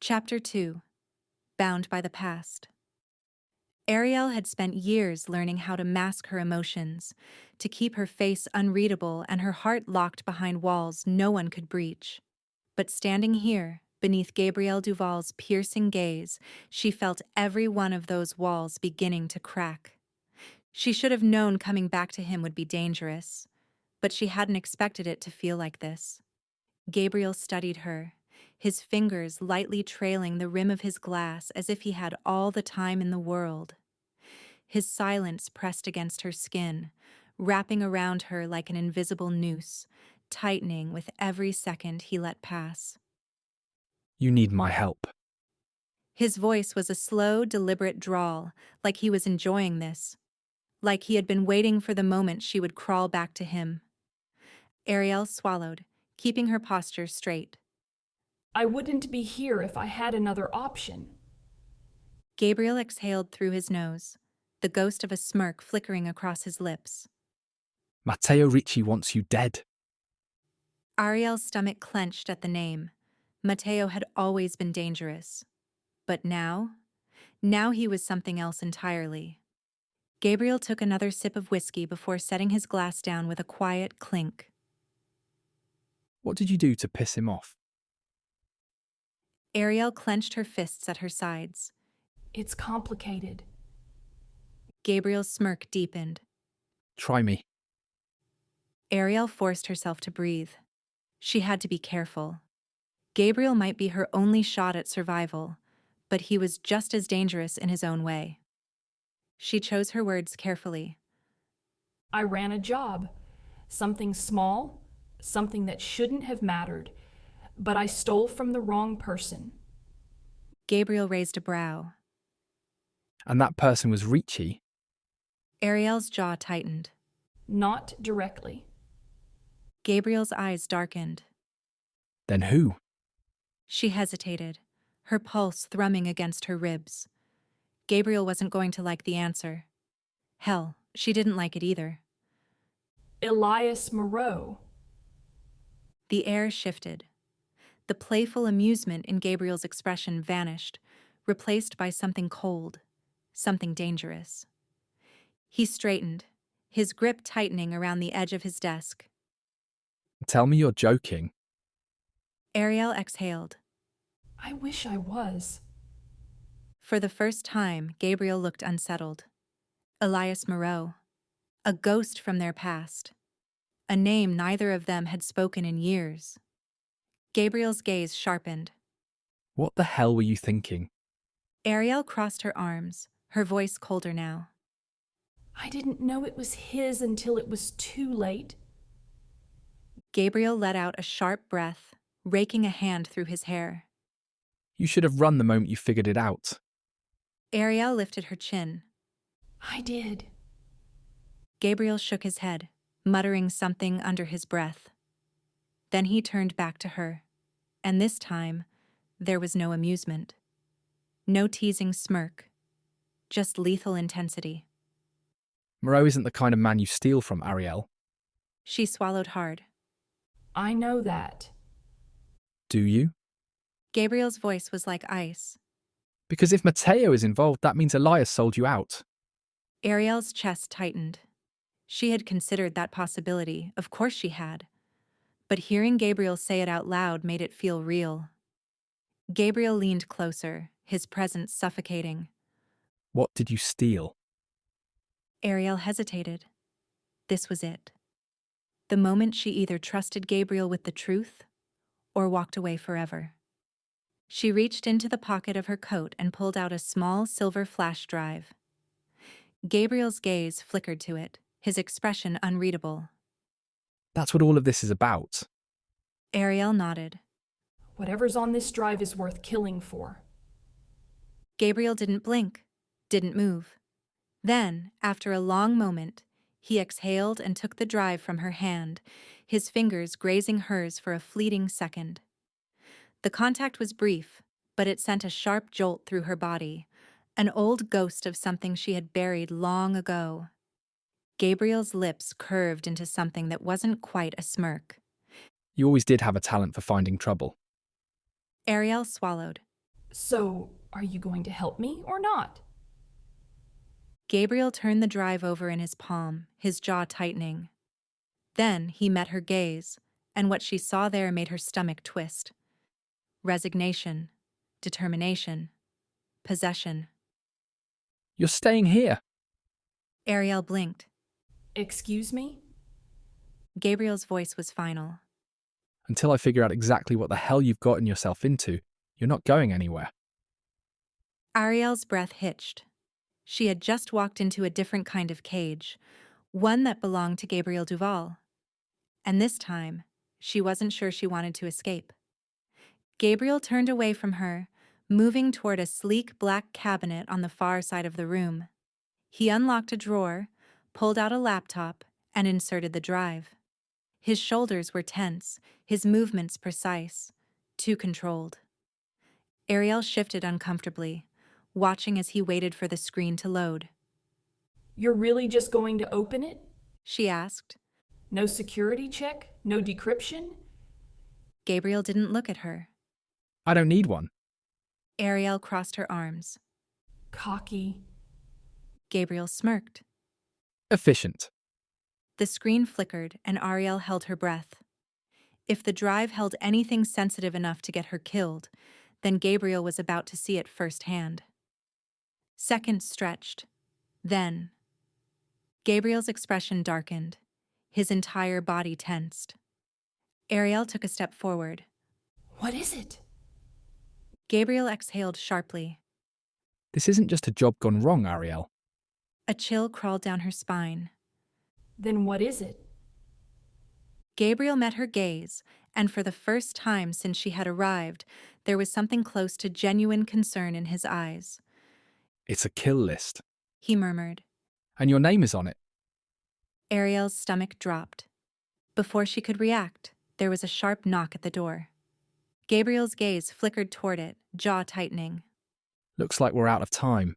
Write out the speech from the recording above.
Chapter 2. Bound by the Past. Arielle had spent years learning how to mask her emotions, to keep her face unreadable and her heart locked behind walls no one could breach. But standing here, beneath Gabriel Duval's piercing gaze, she felt every one of those walls beginning to crack. She should have known coming back to him would be dangerous, but she hadn't expected it to feel like this. Gabriel studied her, his fingers lightly trailing the rim of his glass as if he had all the time in the world. His silence pressed against her skin, wrapping around her like an invisible noose, tightening with every second he let pass. You need my help. His voice was a slow, deliberate drawl, like he was enjoying this, like he had been waiting for the moment she would crawl back to him. Arielle swallowed, keeping her posture straight. I wouldn't be here if I had another option. Gabriel exhaled through his nose, the ghost of a smirk flickering across his lips. Matteo Ricci wants you dead. Arielle's stomach clenched at the name. Matteo had always been dangerous. But now he was something else entirely. Gabriel took another sip of whiskey before setting his glass down with a quiet clink. What did you do to piss him off? Arielle clenched her fists at her sides. It's complicated. Gabriel's smirk deepened. Try me. Arielle forced herself to breathe. She had to be careful. Gabriel might be her only shot at survival, but he was just as dangerous in his own way. She chose her words carefully. I ran a job. Something small, something that shouldn't have mattered, but I stole from the wrong person. Gabriel raised a brow. And that person was Ricci? Arielle's jaw tightened. Not directly. Gabriel's eyes darkened. Then who? She hesitated, her pulse thrumming against her ribs. Gabriel wasn't going to like the answer. Hell, she didn't like it either. Elias Moreau. The air shifted. The playful amusement in Gabriel's expression vanished, replaced by something cold, something dangerous. He straightened, his grip tightening around the edge of his desk. Tell me you're joking. Arielle exhaled. I wish I was. For the first time, Gabriel looked unsettled. Elias Moreau. A ghost from their past. A name neither of them had spoken in years. Gabriel's gaze sharpened. What the hell were you thinking? Arielle crossed her arms, her voice colder now. I didn't know it was his until it was too late. Gabriel let out a sharp breath, raking a hand through his hair. You should have run the moment you figured it out. Arielle lifted her chin. I did. Gabriel shook his head, muttering something under his breath. Then he turned back to her, and this time, there was no amusement. No teasing smirk, just lethal intensity. Moreau isn't the kind of man you steal from, Arielle. She swallowed hard. I know that. Do you? Gabriel's voice was like ice. Because if Matteo is involved, that means Elias sold you out. Arielle's chest tightened. She had considered that possibility, of course she had. But hearing Gabriel say it out loud made it feel real. Gabriel leaned closer, his presence suffocating. What did you steal? Arielle hesitated. This was it. The moment she either trusted Gabriel with the truth or walked away forever. She reached into the pocket of her coat and pulled out a small silver flash drive. Gabriel's gaze flickered to it, his expression unreadable. That's what all of this is about. Arielle nodded. Whatever's on this drive is worth killing for. Gabriel didn't blink, didn't move. Then, after a long moment, he exhaled and took the drive from her hand, his fingers grazing hers for a fleeting second. The contact was brief, but it sent a sharp jolt through her body, an old ghost of something she had buried long ago. Gabriel's lips curved into something that wasn't quite a smirk. You always did have a talent for finding trouble. Arielle swallowed. So, are you going to help me or not? Gabriel turned the drive over in his palm, his jaw tightening. Then he met her gaze, and what she saw there made her stomach twist. Resignation, determination, possession. You're staying here. Arielle blinked. Excuse me? Gabriel's voice was final. Until I figure out exactly what the hell you've gotten yourself into, you're not going anywhere. Arielle's breath hitched. She had just walked into a different kind of cage, one that belonged to Gabriel Duval. And this time, she wasn't sure she wanted to escape. Gabriel turned away from her, moving toward a sleek black cabinet on the far side of the room. He unlocked a drawer, pulled out a laptop, and inserted the drive. His shoulders were tense, his movements precise, too controlled. Arielle shifted uncomfortably, watching as he waited for the screen to load. You're really just going to open it? She asked. No security check? No decryption? Gabriel didn't look at her. I don't need one. Arielle crossed her arms. Cocky. Gabriel smirked. Efficient. The screen flickered and Arielle held her breath. If the drive held anything sensitive enough to get her killed, then Gabriel was about to see it firsthand. Seconds stretched. Then, Gabriel's expression darkened. His entire body tensed. Arielle took a step forward. What is it? Gabriel exhaled sharply. This isn't just a job gone wrong, Arielle. A chill crawled down her spine. Then what is it? Gabriel met her gaze, and for the first time since she had arrived, there was something close to genuine concern in his eyes. It's a kill list. He murmured. And your name is on it. Arielle's stomach dropped. Before she could react, there was a sharp knock at the door. Gabriel's gaze flickered toward it, jaw tightening. Looks like we're out of time.